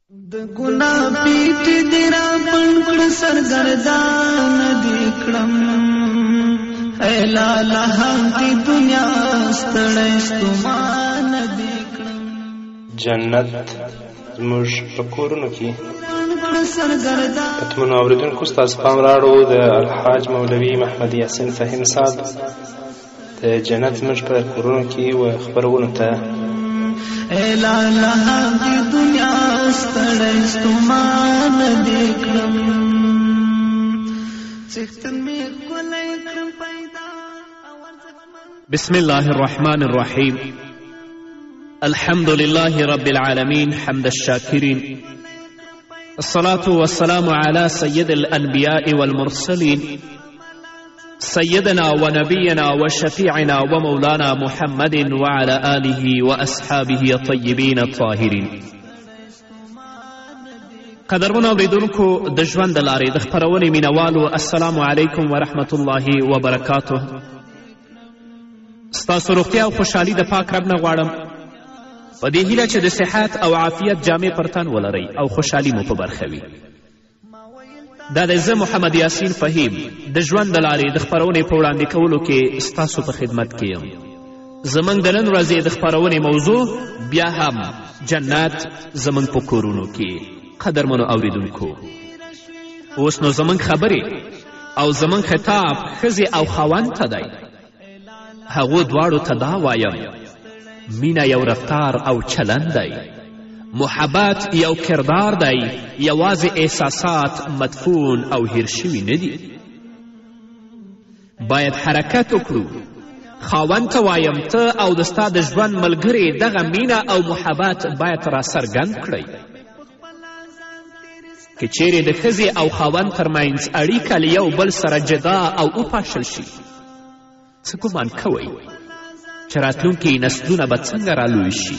د ګناه پیټ دې را پنکړ سرګردان دې کړم اے لالا دې دنیا ستړی ستومان دې کړم. جنت زموږ په کورونو کې پتمنو اوریدونکو ستاسو پام راړو د الحاج مولوي محمد یاسین فهیم صاحب د جنت زموږ په کورونو کې و خبرونو ته اے لالا دی دنیا ستړی ستومان دې کړم څښتن مې ښکلی کړم پیدا. بسم الله الرحمن الرحيم. الحمد لله رب العالمين حمد الشاكرين. الصلاة والسلام على سيد الأنبياء والمرسلين سيدنا ونبينا وشفيعنا ومولانا محمد وعلى آله وأصحابه الطيبين الطاهرين. قدرمنو اوریدونکو د ژوند د لارې د خپرونې مینوالو السلام علیکم ورحمة الله وبرکاته. ستاسو روغتیا او خوشحالي د پاک رب نه غواړم په دې هیله چې د صحت او عافیت جامې پر تن ولرئ او خوشحالي مو په برخه وي. دا د زه محمد یاسین فهیم د ژوند د لارې د خپرونې په وړاندې کولو کې ستاسو په خدمت کې یم. زموږ د نن ورځې د خپرونې موضوع بیا هم جنت زموږ په کورونو کې. قدرمنو اوریدونکو اوس نو زموږ خبرې او زموږ خطاب ښځې او خاوند ته دی. هغو دواړو ته دا وایم مینه یو رفتار او چلند دی، محبت یو کردار دی، یوازې احساسات مدفون او هیر شوي نه دي. باید حرکت وکړو. خاوند ته وایم ته او د ستا د ژوند ملګرې دغه مینه او محبت باید را څرګند کړئ. که چیرې د ښځې او خاوند ترمنځ اړیکه له یو بل سره جدا او وپاشل شي، څه ګمان کوئ چې راتلونکي نسلونه به څنګه رالوی شي؟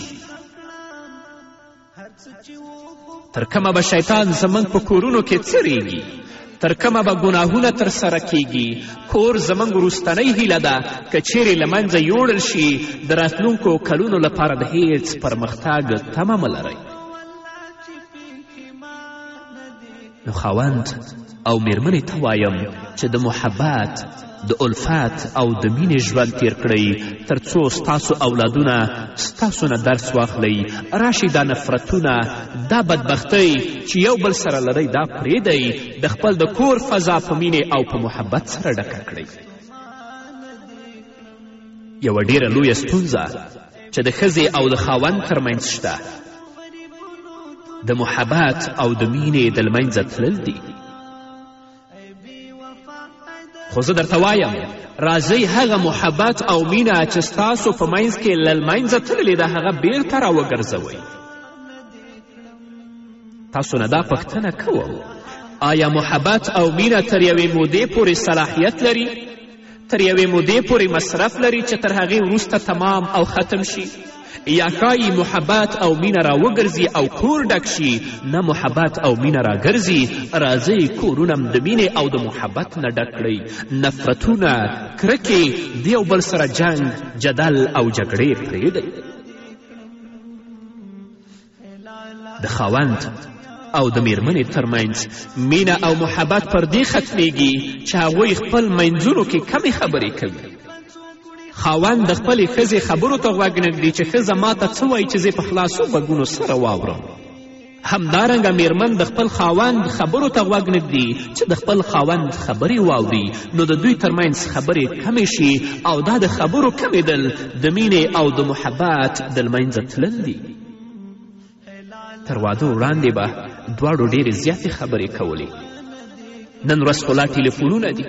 تر کومه به شیطان زموږ په کورونو کې څریږي، تر کومه به ګناهونه ترسره کیږي. کور زموږ وروستنۍ هیله ده که چیرې له منځه یوړل شي د راتلونکو کلونو لپاره د هیڅ پرمختګ تمه مه لرئ. نو خاوند او میرمنې ته وایم چې د محبت د الفت او د مینې ژوند تیر کړئ تر څو ستاسو اولادونه ستاسو نه درس واخلئ. راشي دا نفرتونه، دا بدبختۍ چې یو بل سره لرئ دا پرېږدئ. د خپل د کور فضا په مینې او په محبت سره ډکه کړئ. یوه ډیره لویه ستونزه چې د ښځې او د خاوند ترمنځ شته د محبت او د مینې د لمنځه تلل دي. خو زه درته وایم راځئ هغه محبت او مینه چې ستاسو په منځ کې له لمنځه تللې ده هغه بیرته راوګرځوئ. تاسو نه دا پوښتنه کوم آیا محبت او مینه تر یوې مودې پورې صلاحیت لري، تر یوې مودې پورې مصرف لري چې تر هغې وروسته تمام او ختم شي؟ یا ښایي محبت او مینه راوګرځي او کور ډک شي؟ نه محبت او مینه راګرځي. راځئ کورونه د مینې او د محبت نه ډک کړئ. نفرتونه، کرکې، د یو بل سره جنګ، جدل او جګړې پرېږدئ. د خاوند او د میرمنې ترمنځ مینه او محبت پر دې ختمیږي چې هغوی خپل منځونو کې کمې خبرې کوي. خاوند د خپلې ښځې خبرو ته غوږ نږدي چې ښځه ما ته څه وایي چې زه په خلاصو غوږونو سره واورم. همدارنګه میرمن د خپل خاوند خبرو ته غوږ نږدي چې د خپل خاوند خبرې واوري. نو د دوی ترمنځ خبرې کمې شي او دا د خبرو کمېدل د مینې او د محبت د لمنځه تلل دي. تر واده وړاندې به دواړو ډېرې زیاتې خبرې کولې. نن ورځ خو لا ټیلیفونونه دي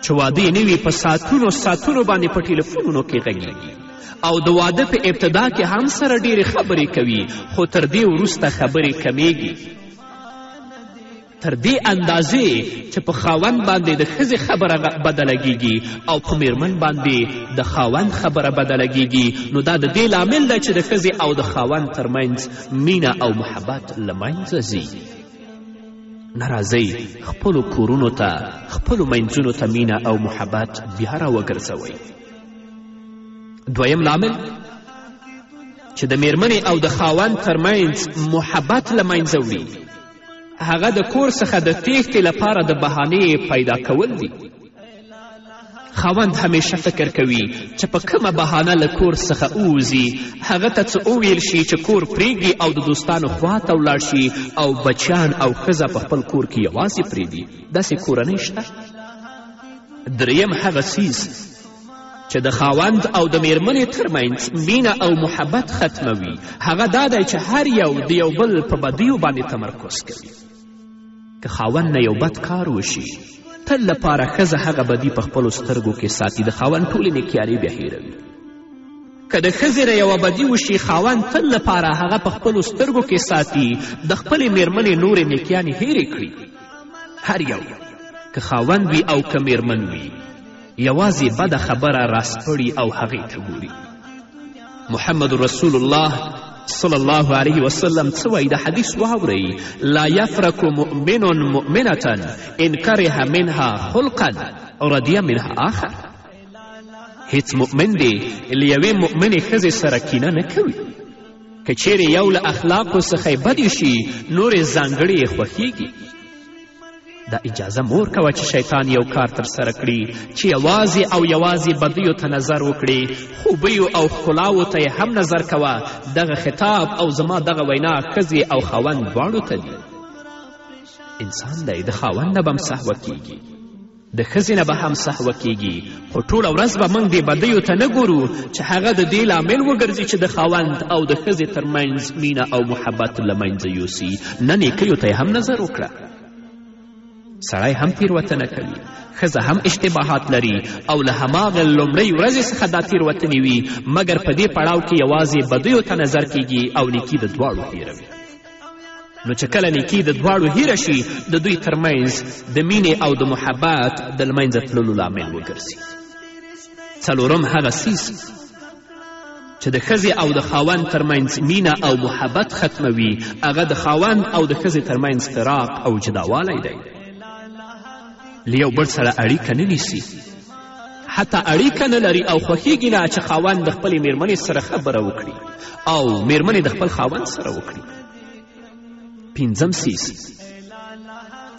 چې واده یې نه وي په ساعتونو ساعتونو باندې په ټیلیفونونو کې غږیږي او د واده په ابتدا کې هم سره ډېرې خبرې کوي، خو تر دې وروسته خبرې کمیږي. تر دې اندازې چې په خاوند باندې د ښځې خبره بدلګیږي او په میرمن باندې د خاوند خبره بدلګیږي. نو دا د دې لامل ده چې د ښځې او د خاوند ترمنځ مینه او محبت له منځه ځي. نه راځئ خپلو کورونو ته خپلو منځونو ته مینه او محبت بیا راوګرځوئ. دویم لامل چې د میرمنې او د خاوند ترمنځ محبت له منځه وړي هغه د کور څخه د تیښتې لپاره د بهانې پیدا کول دي. خاوند همیشه فکر کوي چې په کومه بهانه له کور څخه ووځي هغه ته څه وویل شي چې کور پرېږدي او د دوستانو خوا ته ولاړ شي او بچیان او ښځه په خپل کور کې یوازې پرېږدي. داسې کورنۍ شته. دریم هغه څیز چې د خاوند او د میرمنې ترمنځ مینه او محبت ختموي هغه دا دی چې هر یو د یو بل په بدیو باندې تمرکز کوي. که خاوند نه یو بد کار وشي تل لپاره ښځه هغه بدي په خپلو سترګو کې ساتي. د خاوند ټولې نیکیانې بیا هیروي. که د ښځې نه یوه بدي وشي خاوند تل لپاره هغه په خپلو سترګو کې ساتي د خپلې میرمنې نورې نیکیانې هیرې کړي. هر یو که خاوند وي او که میرمن وي یوازې بده خبره راسپړي او هغې ته ګوري. محمد رسول الله صلی الله علیه وسلم څه وایي؟ د حدیث واورئ: لا یفرک مؤمن مؤمنة ان کره منها خلقا رضی منها آخر. هیڅ مؤمن دی له یوې مؤمنې ښځې سره کینه نه کوي. که چیرې یو له اخلاقو څخه یې بدې شي نورې ځانګړې یې خوښیږي. دا اجازه مور کوه چې شیطان یو کار ترسره کړي چې یوازې او یوازې بدیو ته نظر وکړي، خوبیو او ښکلاوو ته یې هم نظر کوه. دغه خطاب او زما دغه وینا ښځې او خاوند دواړو ته دي. انسان دی، د خاوند نه به هم سهوه کیږي، د ښځې نه به هم سهوه کیږي، خو ټوله ورځ به موږ دې بدیو ته نه ګورو چې هغه د دې لامل وګرځي چې د خاوند او د ښځې ترمنځ مینه او محبت له منځه یوسي. نه نیکیو ته یې هم نظر وکړه. سړی هم تیروتنه کوي، ښځه هم اشتباهات لري او له هماغه لومړۍ ورځې څخه دا تیروتنې وي، مګر په دې پړاو کې یوازې بدیو ته نظر کیږي او نیکي د دواړو هیروي. نو چې کله نیکي د دواړو هیره شي د دوی ترمنځ د مینې او د محبت د له منځه تللو لامل وګرځي. څلورم هغه څیز چې د ښځې او د خاوند ترمنځ مینه او محبت ختموي هغه د خاوند او د ښځې ترمنځ فراق او جداوالی دی. له یو بل سره اړیکه نه نیسي، حتی اړیکه نه لري او خوښیږي نه چې خاوند د خپلې میرمنې سره خبره وکړي او میرمنې د خپل خاوند سره وکړي. پنځم څیز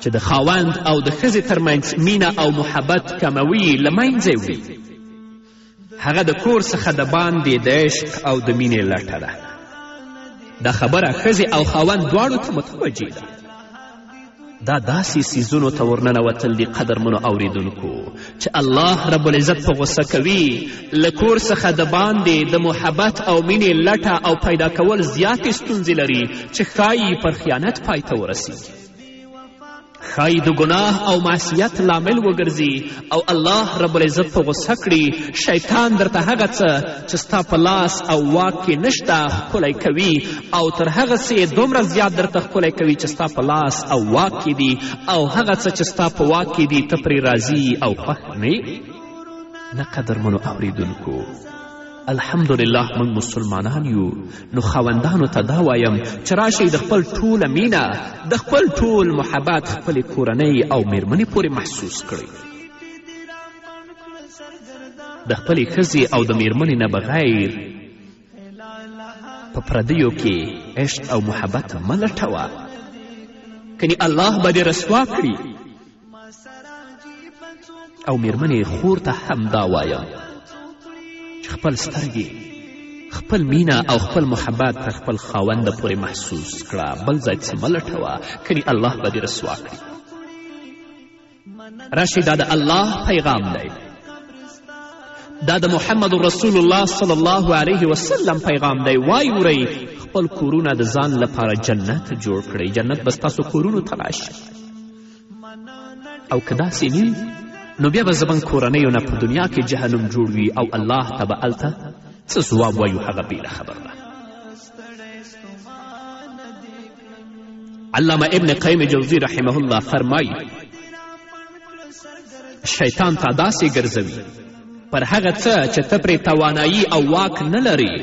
چې د خاوند او د ښځې ترمنځ مینه او محبت کموي له منځه وړي هغه د کور څخه د باندې د عشق او د مینې لټه ده. دا خبره ښځې او خاوند دواړو ته متوجه ده. دا داسې څیزونو ته ورننوتل دي قدرمنو اوریدونکو چې الله رب العزت په غصه کوي. له کور څخه د باندې د محبت او مینې لټه او پیدا کول زیاتې ستونزې لري چې ښایي پر خیانت پای ته ورسیږي، ښایي د ګناه او معصیت لامل وګرځي او الله رب العزت په غصه کړي. شیطان درته هغه څه چې ستا په لاس او واک کې نشته ښکلی کوي او تر هغه څه یې دومره زیات درته ښکلی کوي چې ستا په لاس او واک کې دي او هغه څه چې ستا په واک کې دي ته پرې راضي او خوښ نه. قدرمنو اوریدونکو، الحمدلله موږ مسلمانان یو، نو خاوندانو ته دا وایم چې راشئ د خپل ټوله مینه د خپل ټول محبت خپلې کورنۍ او میرمنې پورې محسوس کړئ. د خپلې ښځې او د میرمنې نه بغیر په پردیو کې عشق او محبت مه لټوه، کنی الله به دې رسوا کړي. او میرمنې خور ته هم دا وایم خپل سترګې، خپل مینه او خپل محبت تر خپل خاوند پورې محسوس کړه، بل ځای څه مه لټوه، کنی الله به دې رسوا کړي. راشئ، دا د الله پیغام دی، دا د محمد رسول الله صلی الله علیه وسلم پیغام دی. وای ورئ خپل کورونه د ځان لپاره جنت جوړ کړئ، جنت به ستاسو کورونو ته راشي. او که داسې نه نو بیا به زموږ کورنیو نه په دنیا کې جهنم جوړ وي او الله ته به هلته څه ځواب وایو هغه بېله خبر ده. علامه ابن قیم جوزی رحمه الله فرمایي شیطان تا داسې ګرځوي پر هغه څه چې ته پرې توانایي او واک نه لري،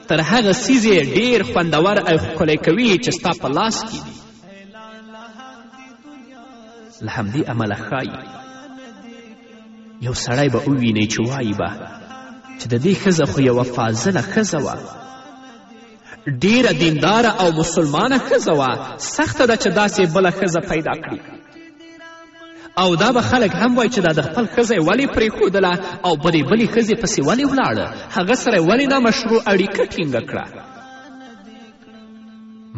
تر هغه څیز یې ډېر خوندور او ښکلی کوي چې ستا په لاس کې دي. له همدې امله ښایي یو سړی به ووینئ چې وایي به چې د دې ښځه خو یوه فاضله ښځه وه، ډیره دینداره او مسلمانه ښځه وه، سخته ده چې داسې بله ښځه پیدا کړي. او دا به خلک هم وایي چې دا د خپل ښځه یې ولې پرېښودله او په دې بلې ښځې پسې ولې ولاړه، هغه سره یې ولې نامشروع اړیکه ټینګه کړه.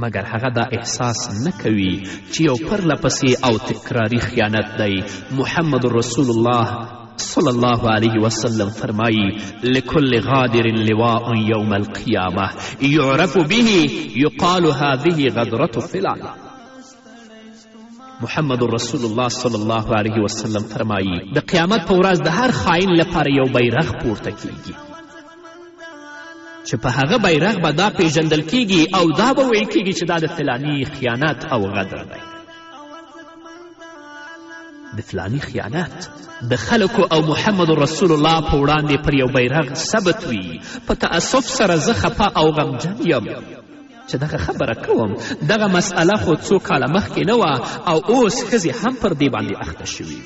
مګر هغه دا احساس نه کوي چې یو پرله پسې او تکراري خیانت دی. محمد رسول الله صلی الله علیه وسلم فرمایی لکل غادر لواء یوم القیامه یعرف به یقال هذه غدرة فلان. محمد رسول الله صلی الله علیه وسلم فرمایی د قیامت په ورځ د هر خاین لپاره یو بیرغ پورته کیږي چې په هغه بیرغ به دا پیژندل کیږي او دا به ویل کیږي چې دا د فلانی خیانت او غدر دی. د فلانی خیانت د خلکو او محمد رسول الله په وړاندې پر یو بیرغ ثبت وي. په تأسف سره زه خفه او غمجن یم چې دغه خبره کوم. دغه مسئله خو څو کاله مخکې نه وه او اوس ښځې هم پر دې باندې اخته شوي.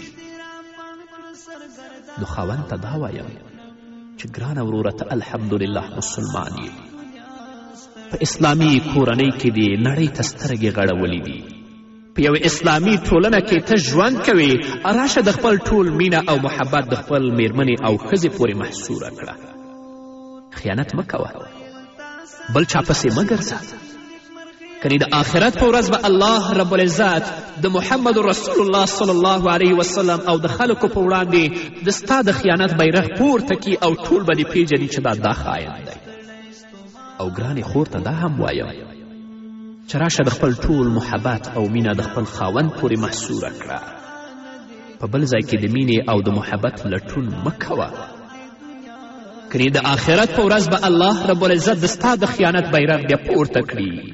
نو خاوند ته دا وایم چې ګرانه وروره ته الحمدلله مسلمان یې، په اسلامي کورنۍ کې دې نړۍ ته سترګې غړولې دي، په یو اسلامي ټولنه کې ته ژوند کوې، راشه د خپل ټول مینه او محبت د خپل میرمنې او ښځې پورې محصوره کړه. خیانت مه کوه، بل چا پسې مه ګرځه. کنې د آخرت په ورځ به الله رب العزت د محمد رسول الله صلی الله علیه وسلم او د خلکو په وړاندې د ستا د خیانت بیرغ پورته کي او ټول به دې پیژني چې دا خاین دی. او ګرانې خور ته دا هم وایم چې راشه د خپل ټول محبت او مینه د خپل خاوند پورې محصوره کړه. په بل ځای کې د مینې او د محبت لټون مه کوه. کنې د آخرت په ورځ به الله رب العزت د ستا د خیانت بیرغ بیا پورته کړي.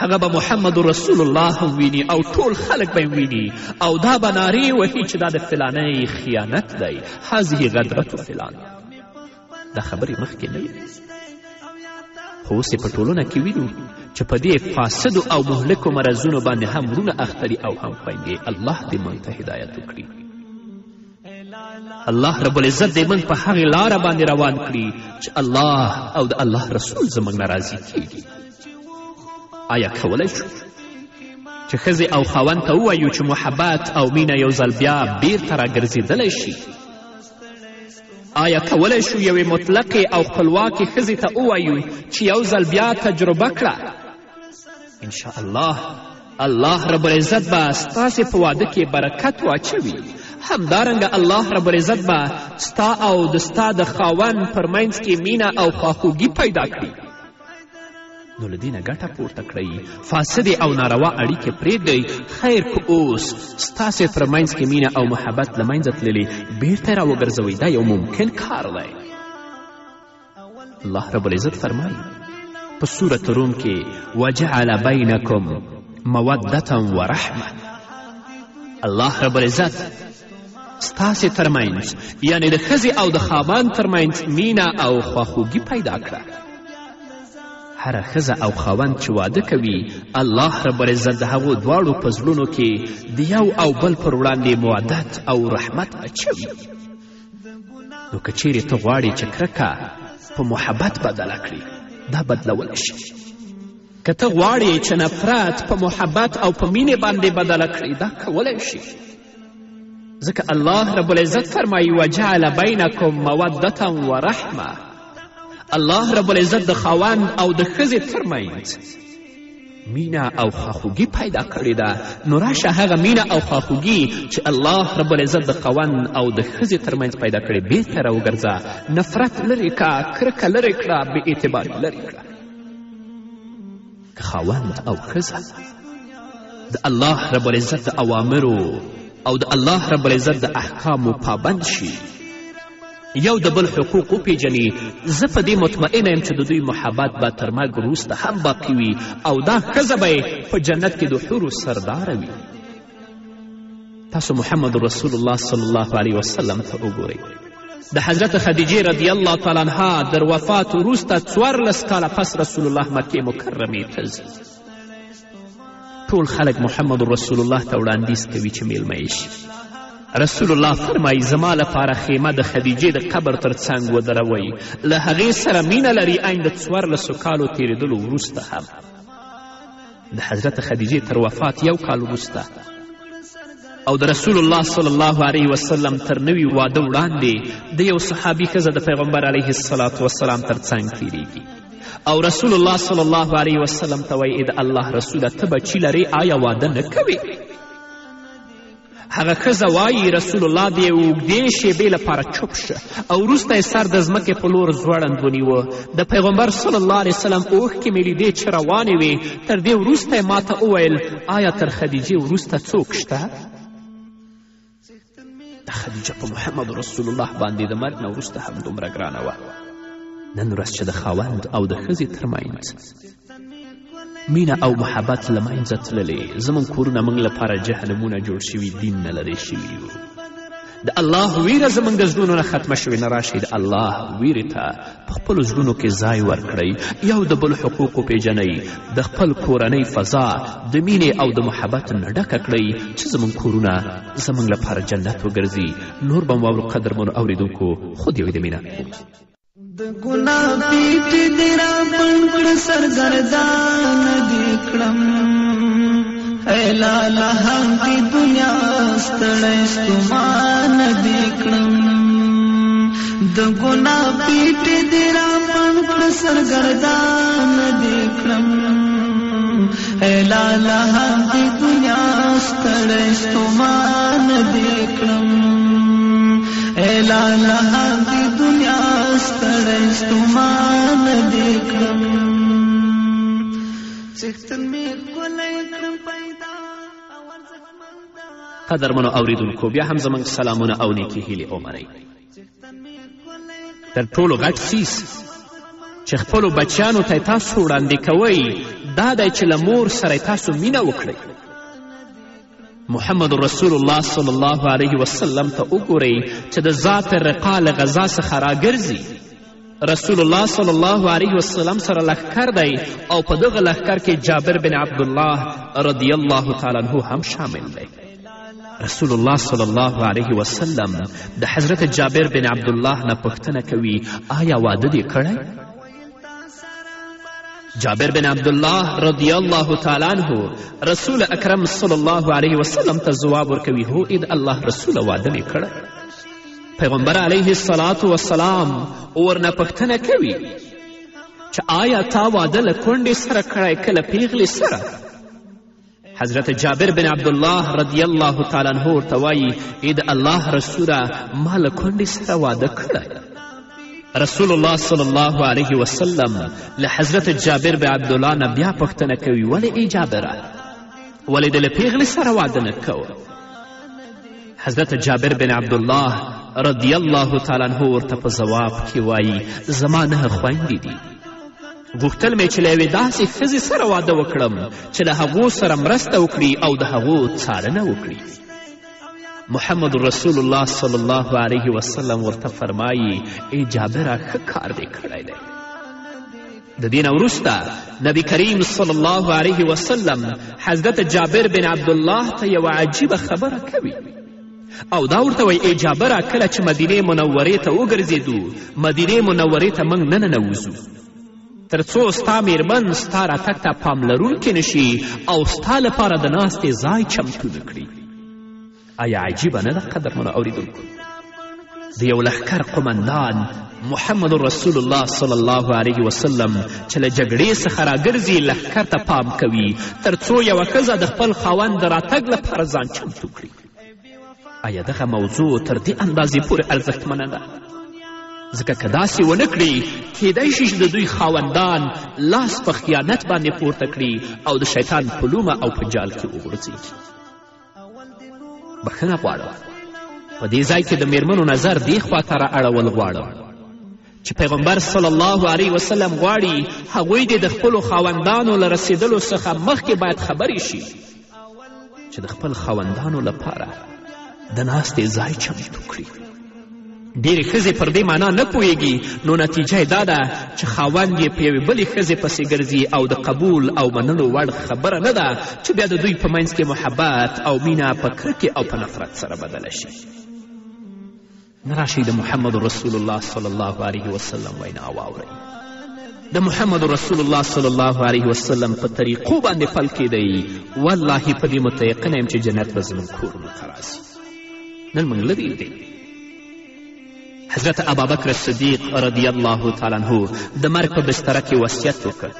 هغه به محمد رسول الله هم ویني او ټول خلک به ویني او دا به نارې وهي چې دا د فلانۍ خیانت دی، هذه غدرة فلان. دا خبرې مخکې نه وي، خو اوس په ټولنه کې وینو چې په دې فاسدو او مهلکو مرضونو باندې هم وروڼه اخته دي او هم خویندې. الله دې موږ ته هدایت وکړي. الله رب العزت دې موږ په هغې لاره باندې روان کړي چې الله او د الله رسول زموږ نه راضي کیږي. آیا کولی شو چې ښځې او خاوند ته ووایو چې محبت او مینه یو ځل بیا بیرته راګرځېدلی شي؟ آیا کولی شو یوې مطلقې او خپلواکې ښځې ته ووایو چې یو ځل بیا تجربه کړه؟ انشاءالله الله رب العزت به ستاسې په واده کې برکت واچوي. همدارنګه الله رب العزت به ستا او د ستا د خاوند پر منځ کې مینه او خواخوږي پیدا کړي. نو له دې نه ګټه پورته کړئ، فاسدې او ناروا اړیکې پرېږدئ. خیر که اوس ستاسې پر منځ کې مینه او محبت له منځه تللې، بیرته یې راوګرځوئ. دا یو ممکن کار دی. الله رب العزت فرمایي په سورة روم کې وجعل بینکم مودة ورحمه. الله رب العزت ستاسې ترمنځ یعنې د ښځې او د خاوند ترمنځ مینه او خواخوږي پیدا کړه. هره ښځه او خاوند چې واده کوي، الله رب العزت د هغو دواړو په زړونو کې د یو او بل پر وړاندې مودت او رحمت اچوي. نو که چیرې ته غواړې چې کرکه په محبت بدله کړي، دا بدلولی شي. که ته غواړې چې نفرت په محبت او په مینې باندې بدله کړي، دا کولی شي. ځکه الله رب العزت فرمایي وجعل بینکم مودة ورحمه. الله رب العزت د خاوند او د ښځې ترمنځ مینه او خواخوږي پیدا کړې ده. نو راشه هغه مینه او خواخوږي چې الله رب العزت د خاوند او د ښځې ترمنځ پیدا کړې بیرته راوګرځه. نفرت لرې کړه، کرکه لرې کړه، بې اعتباري لرې کړه. که خاوند او ښځه د الله رب العزت د اوامرو او د الله رب العزت د احکامو پابند شي، یو د بل حقوق وپیژني، زه په دې مطمئنه یم چې د دوی محبت به تر مرګ وروسته هم باقي وي او دا ښځه به په جنت کې د حورو سرداره وي. تاسو محمد رسول الله صلی الله علیه وسلم ته وګورئ. د حضرت خدیجې رضی الله تعالی عنها در وفات وروسته 14 کاله پس رسول الله مکې مکرمې ته ځي. ټول خلک محمد رسول الله ته وړاندیز کوي چې میلمه یې شي. رسول الله فرمایي زما لپاره خیمه د خدیجې د قبر تر څنګ ودروئ، له هغې سره مینه لري عین د 14 کالو تېرېدلو وروسته هم. د حضرت خدیجې تر وفات 1 کال وروسته او د رسول الله صلی الله علیه وسلم تر نوي واده وړاندې د یو صحابي ښځه د پیغمبر علیه الصلاة وسلام تر څنګ تېرېږي او رسول الله صلی الله علیه وسلم ته وایي د الله رسوله ته بچي لرې آیا واده نه کوې؟ هغه ښځه وایي رسول الله د یو اوږدې شېبې لپاره چوپ شه او وروسته یې سر د ځمکې په لور ځوړند ونیوه. د پیغمبر صلی الله علیه وسلم اوښکې مې لیدې چې روانې وې. تر دې وروسته یې ما ته وویل آیا تر خدیجې وروسته څوک شته؟ د خدیجه په محمد رسول الله باندې د مرګ نه وروسته هم دومره ګرانه وه. نن ورځ چې د خاوند او د ښځې ترمنځ مینه او محبت له منځه تللې، زموږ کورونه موږ لپاره جهنمونه جوړ شوي، دین نه لرې شوي یو. د الله ویره زموږ د زړونو نه ختمه شوې نه راشئ د الله ویرې ته په خپلو زړونو کې ځای ورکړئ، یو د بل حقوق وپېژنئ، د خپل کورنۍ فضا د مینې او د محبت نه ډکه کړئ چې زموږ کورونه زموږ لپاره جنت وګرځي. نور به مو واورو قدرمنو اورېدونکو، خود یو د مینه د ګناه پیټ دې را بند کړه سرګردان دې کړم، ای لاله هم دې دنیا ستړی ستومان دې کړم. د ګناه پیټ دې را بند کړه سرګردان دې کړم، ای لاله هم دې دنیا ستړی ستومان دې کړم. ای لاله هم دې دنیا ستړی ستومان دې کړم. څښتن مې ښکلی کړم پیدا او ارزښتمنده. قدرمنو اوریدونکو، بیا هم زموږ سلامونه او نیکې هیلې ومنئ. تر ټولو غټ څیز چې خپلو بچیانو ته تاسو وړاندې کوئ دا دی چې له مور سره تاسو مینه وکړئ. محمد رسول الله صلی الله علیه وسلم ته وګورئ چې د ذات رقا له غذا څخه راګرځي. رسول الله صلی الله علیه وسلم سره لښکر دی او په دغه لښکر کې جابر بن عبدالله رضی الله تعالی عنه هم شامل دی. رسول الله صلی الله علیه وسلم د حضرت جابر بن عبدالله نه پوښتنه کوي آیا واده دې کړی؟ جابر بن عبدالله رضی الله تعالی عنه رسول اکرم صلی الله علیه وسلم ته ځواب ورکوي هو اې د الله رسوله واده مې کړی. پیغمبر علیه الصلاة والسلام ورنه پوښتنه کوي چې آیا تا واده له کونډې سره کړی که له پیغلې سره؟ حضرت جابر بن عبدالله رضی الله تعالی عنه ورته وایي ای د الله رسوله ما له کونډې سره واده کړی. رسول الله صلی الله علیه وسلم له حضرت جابر بن عبدالله نه بیا پوښتنه کوي ولې ای جابره ولې د له پیغلې سره واده نه کوه؟ حضرت جابر بن عبدالله رضی الله تعالی عنه ورته په ځواب کې وایي زما 9 خویندې دي، غوښتل مې چې له یوې داسې ښځې سره واده وکړم چې له هغو سره مرسته وکړي او د هغو څارنه وکړي. محمد رسول الله صلی الله علیه وسلم ورته فرمایي ای جابره ښه کار دې کړی دی. د دې نه وروسته نبی کریم صلی الله علیه وسلم حضرت جابر بن عبدالله ته یوه عجیبه خبره کوي او دا ورته وایي ای جابره کله چې مدینې منورې ته وګرځېدو مدینې منورې ته موږ نه ننوځو تر څو ستا میرمن ستا راتګ ته پاملرونکې نشي او ستا لپاره د ناستې ځای چمتو نه کړي. آیا عجیبه نه ده قدرمنو اوریدونکو؟ د یو لښکر قمندان محمد رسول الله صلی الله علیه وسلم چې له جګړې څخه راګرځي لښکر ته پام کوي تر څو یوه ښځه د خپل خاوند د راتګ لپاره ځان چمتو کړي. آیا دغه موضوع تر دې اندازې پورې ارزښتمنه ده؟ ځکه که داسې ونه کړي کیدای شي چې د دوی خاوندان لاس په خیانت باندې پورته کړي او د شیطان په لومه او په جال کې وغورځېږي. بخښنه غواړم په دې ځای کې د میرمنو نظر دې خوا ته را اړول غواړم چې پیغمبر صلی الله علیه وسلم غواړي هغوی دې د خپلو خاوندانو له رسېدلو څخه مخکې باید خبرې شي چې د خپل خاوندانو لپاره د ناستې ځای چمتو کړي. ډېرې ښځې پر دې معنا نه پوهیږي، نو نتیجه یې دا ده چې خاوند یې په یوې بلې ښځې پسې ګرځي او د قبول او منلو وړ خبره نه ده چې بیا د دوی په منځ کې محبت او مینه په کرکې او په نفرت سره بدله شي. نه راشئ د محمد رسول الله صلی الله علیه وسلم وینا واورئ. د محمد رسول الله صلی الله علیه وسلم په طریقو باندې پل کیدی، والله په دې متیقنه یم چې جنت به زموږ کورونو ته راسي. نن موږ لرې دی حضرت ابابکر صدیق رضی الله تعالی عنه د مرګ په بستره کې وصیت وکړ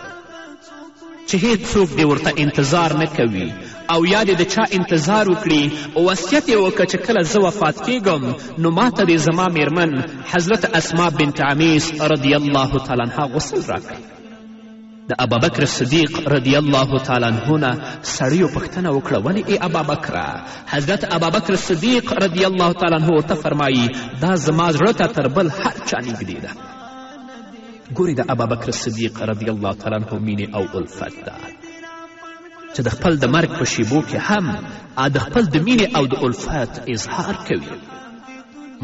چې هیڅوک دې ورته انتظار نه کوي او یا دې د چا انتظار وکړي. وصیت یې وکړه چې کله زه وفات کیږم نو ما ته دې زما میرمن حضرت اسما بنت عمیس رضی الله تعالی عنها غسل راکړي. د ابابکر صدیق رضی الله تعالی عنه نه سړیو پوښتنه وکړه ولې ای ابابکره؟ حضرت ابابکر صدیق رضی الله تعالی عنه ورته فرمایي دا زما زړه ته تر بل هر چا نږدې ده. ګورې د ابابکر صدیق رضی الله تعالی عنه مینې او الفت ده چې د خپل د مرګ په شیبو کې هم د خپل د مینې او د الفت اظهار کوي.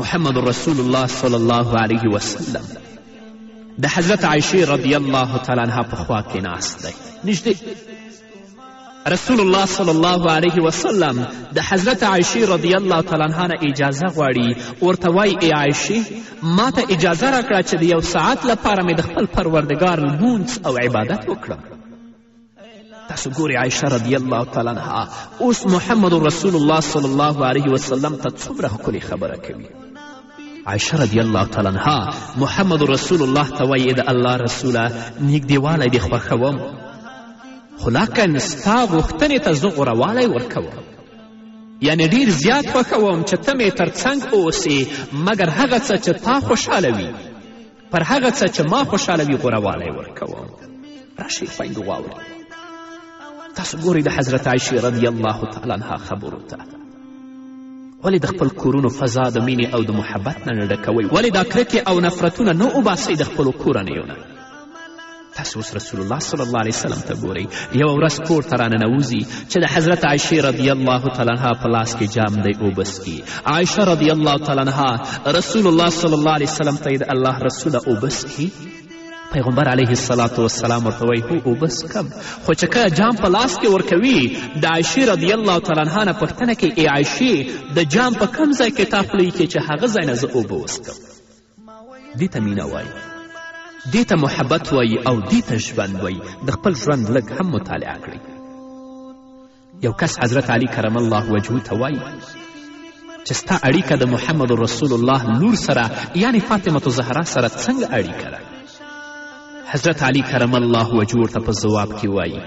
محمد رسول الله صلی الله علیه وسلم د حضرت عایشې رضی الله تعالی عنها په خوا کې ناست دی نږدې. رسول الله صلی الله علیه وسلم د حضرت عایشې رضی الله تعالی عنها نه اجازه غواړي، ورته وایي ای عایشې ما ته اجازه راکړه چې د یو ساعت لپاره مې د خپل پروردګار لمونځ او عبادت وکړم. تاسو ګورئ عایشه رضی الله تعالی عنها اوس محمد رسول الله صلی الله علیه وسلم ته څومره ښکلې خبره کوي. عایشه رضی الله تعالی عنها محمد رسول الله ته وایي د الله رسوله نږدېوالی دې خوښوم، خو لاکن ستا غوښتنې ته زه غوروالی ورکوم، یعنې ډېر زیات خوښوم چې ته مې تر څنګ اوسې مګر هغه څه چې تا خوشحاله وي پر هغه څه چې ما خوشحاله وي غوروالی ورکوم. راشئ خویندو واورئ. تاسو ګورئ د حضرت عایشې رضی الله تعالی عنها خبرو ته ولې د خپل کورونو فضا د مینې او د محبت نه ډکوئ؟ ولې دا کرکې او نفرتونه نه اوباسئ د خپلو کورنیو نه؟ تاسو اوس رسول الله صلی الله علیه وسلم ته ګورئ. یوه ورځ کور ته راننوځي چې د حضرت عایشې رضی الله تعالی عنها په لاس کې جام دی اوبه څکي. عایشه رضی الله تعالی عنها رسول الله صلی الله علیه وسلم ته یې د الله رسوله اوبه څکي. پیغمبر علیه الصلاة والسلام ورته وایي هو اوبه څکم، خو چې کله جام په لاس کې ورکوي د عایشې رضی الله تعالی عنها نه پوښتنه کوي ای عایشې د جام په کوم ځای کې تا خوله کې چې هغه ځای نه زه اوبه وڅکم. دې ته مینه وایي، دې ته محبت وایي او دې ته ژوند وایي. د خپل ژوند لږ هم مطالعه کړئ. یو کس حضرت علی کرم الله وجهه ته وایي چې ستا اړیکه د محمد رسول الله لور سره یعنې فاطمة زهرا سره څنګه اړیکه ده؟ حضرت علی کرم الله وجهه ورته په ځواب کې وایي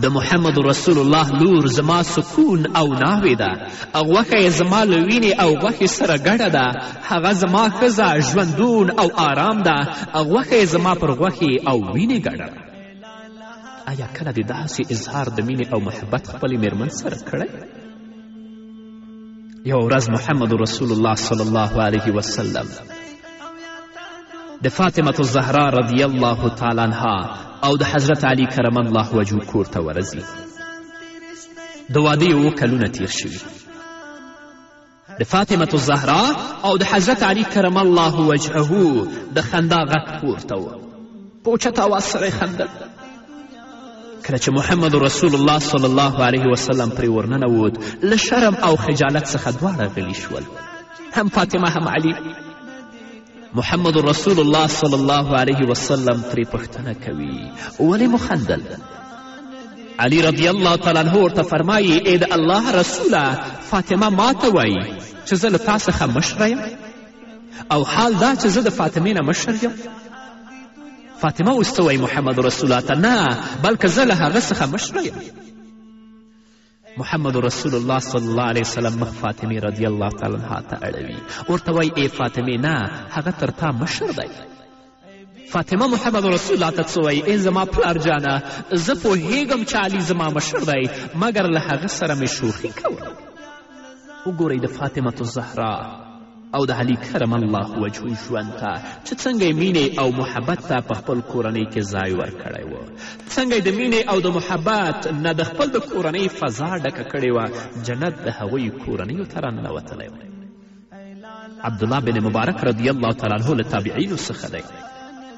د محمد رسول الله لور زما سکون او ناوې ده، غوښه یې زما له وینې او غوښې سره ګډه ده، هغه زما ښځه ژوندون او آرام ده، غوښه یې زما پر غوښې او وینې ګډه ده. آیا کله دې داسې اظهار د مینې او محبت خپلې میرمن سره کړی؟ یوه ورځ محمد رسول الله صلی الله علیه وسلم د فاطمة الزهرا رضی الله تعالی عنها او د حضرت علی کرم الله وجهه کور ته ورځي. د واده یې 7 کلونه تیر شوي. د فاطمة الزهرا او د حضرت علی کرم الله وجهه د خندا غږ پورته و. په اوچت اواز سره یې خندل. کله چې محمد رسول الله صلی الله علیه وسلم پرې ورننوت له شرم او خجالت څخه دواړه غلي شول، هم فاطمه هم علی. محمد رسول الله صلی الله علیه وسلم ترې پوښتنه کوي ولې مو خندل؟ علی رضی الله تعالی عنه ورته فرمایي ای د الله رسوله فاطمه ما ته وایي چې زه له تا څخه مشره یم او حال دا چې زه د فاطمې نه مشر یم. فاطمه اوس څه وایي محمد رسول الله ته؟ نه بلکې زه له هغه څخه مشره یم. محمد رسول الله صلی الله علیه وسلم مخ فاطمې رضی الله تعالی عنها ته اړوي، ورته وایي ای فاطمې نه هغه تر تا مشر دی. فاطمه محمد رسول الله ته څه وایي؟ ای زما پلار جانه زه پوهیږم چې علي زما مشر دی مګر له هغه سره مې شوخي کوم. وګورئ د فاطمة الزهرا او د علي کرم الله وجهه ژوند ته چې څنګه یې مینې او محبت ته په خپل کورنۍ کې ځای ورکړی و، څنګه یې د مینې او د محبت نه د خپل د کورنۍ فضا ډکه کړې وه، جنت د هغوی کورنیو ته راننوتلی و. عبدالله بن مبارک رضی الله تعالی عنه له تابعینو څخه دی.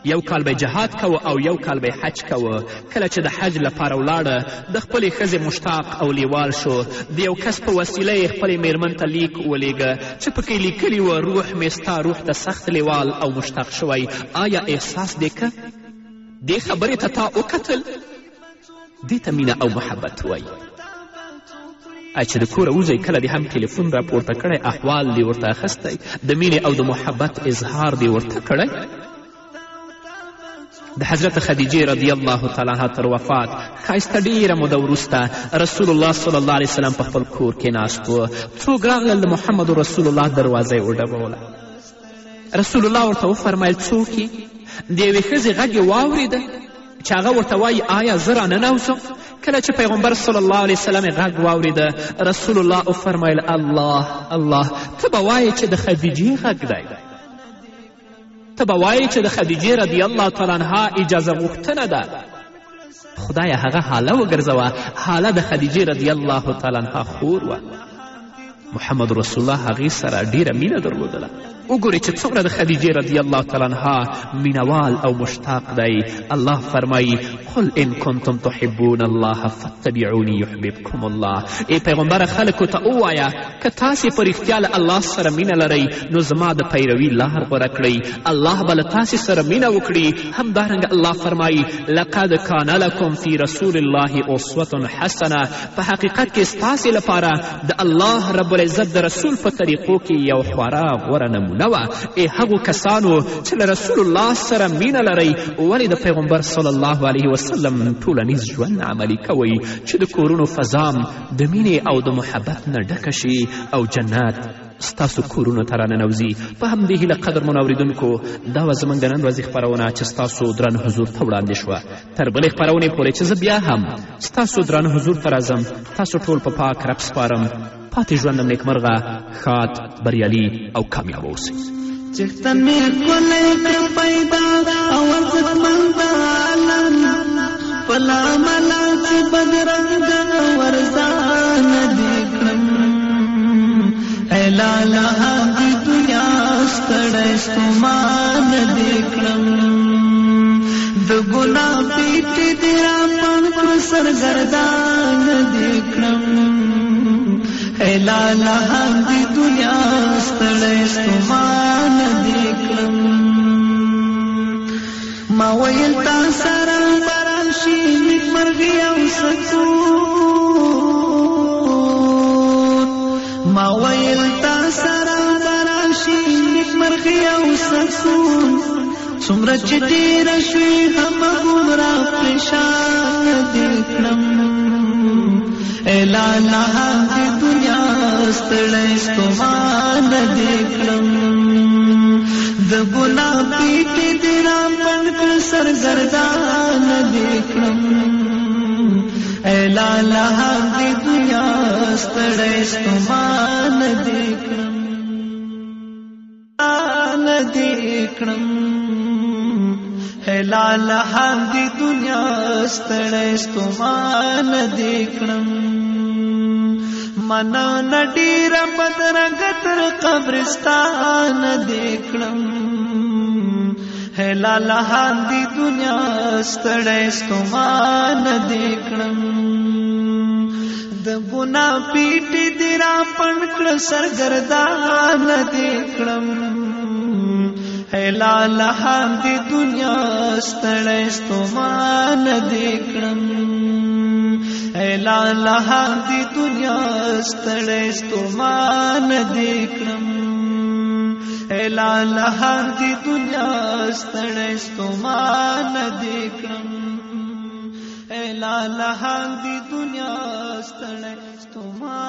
یو کال به جهاد کوه او یو کال به حج کوه. کله چې د حج لپاره ولاړه د خپلې ښځې مشتاق او لیوال شو. د یو کس په وسیله یې خپلې میرمن ته لیک ولیږه چې پکې لیکلي وه روح مې ستا روح ته سخت لیوال او مشتاق شوی. آیا احساس دې که؟ دې خبرې ته تا وکتل؟ دې ته مینه او محبت وایي. چې د کوره وځئ کله دې هم تلیفون راپورته کړی، احوال دې ورته اخیستی، د مینې او د محبت اظهار دې ورته کړی. د حضرت خدیجې رضی الله تعالی عنها تر وفات ښایسته ډېره موده وروسته رسول الله صلی الله علیه وسلم په خپل کور کې ناست و. څوک راغلل، د محمد رسول الله دروازه یې وډبوله. رسول الله ورته وفرمیل څوک یې؟ د یوې ښځې غږ یې واورېده چې هغه ورته وایي آیا زه راننوځم؟ کله چې پیغمبر صلی الله علیه وسلم یې غږ واورېده رسول الله وفرمیل الله الله، ته به وایې چې د خدیجې غږ دی، ته به وایې چې د خدیجې رضی الله تعالی عنها اجازه غوښتنه ده. خدایه هغه حاله وګرځوه، حاله د خدیجې رضی الله تعالی عنها خور وه. محمد رسول الله هغې سره ډیره مینه درلودله. وګورئ چې څومره د خدیجې رضی الله تعالی عنها مینوال او مشتاق دی. الله فرمایي قل ان کنتم تحبون الله فاتبعوني یحببکم الله. ای پیغمبره خلکو ته ووایه که تاسې په رښتیا له الله سره مینه لرئ نو زما د پیروي لار غوره کړئ، الله به له تاسې سره مینه وکړي. همدارنګه الله فرمایي لقد کان لکم فی رسول الله اسوة حسنه. په حقیقت کې ستاسې لپاره د الله رب العزت د رسول په طریقو کې یو خورا غوره نمونه وه. ای هغو کسانو چې له رسول الله سره مینه لرئ، ولې د پیغمبر صلی الله علیه وسلم ټولنیز ژوند عملي کوئ چې د کورونو فضام د مینې او د محبت نه ډکه شي او جنت ستاسو کورونو ته راننوځي. په همدې هیله قدرمنو اورېدونکو دا وه زموږ د نن ورځې خپرونه چې ستاسو درانه حضور ته وړاندې شوه. تر بلې خپرونې پورې چې زه بیا هم ستاسو درانه حضور ته راځم، تاسو ټول په پاک رب سپارم. پاتې ژوندم نیکمرغه، ښاد، بریالي او کامیاب اوسئ. چښتن مې ښکلی کړ پیدا او ارزښتمند عالم، خپل عملات چې بدرنګه ورځانه دې کړم. ای لاله د دنیا ستړی ستومانه دې کړم. د ګناه پیټې دې راپڼ کړ سرګردانه دې کړم. ای لاله د دنیا ستړی ستومانه دې کړم. ما ویل تا سره به راشي نیکمرغي او سکون، ما ویل تا سره به راشي نیکمرغي او سکون. څومره چې تېره شوې همهومره پریشانه دې کړم. ای لاله د دنیا ستړی ستومانه دې کړم. د ګناه پیټې دې راپڼ کړ سرګردانه دې کړم. ای لاله د دنیا ستړی ستومانه دې کړم. ای لاله د دنیا ستړی ستومانه دې کړم. منا نډیره بدرنګه تر قبرستانه دې کړم. ای لاله د دنیا ستړی ستومانه دې کړم. د ګناه پیټې دې راپڼ کړ سرګردانه دې کړم. ای لاله د دنیا ستړی ستومانه دې کړم. ای لاله د دنیا ستړی ستومانه دې کړم. ای لاله د دنیا ستړی ستومانه دې کړم. ای لاله د دنیا ستړی ستومانه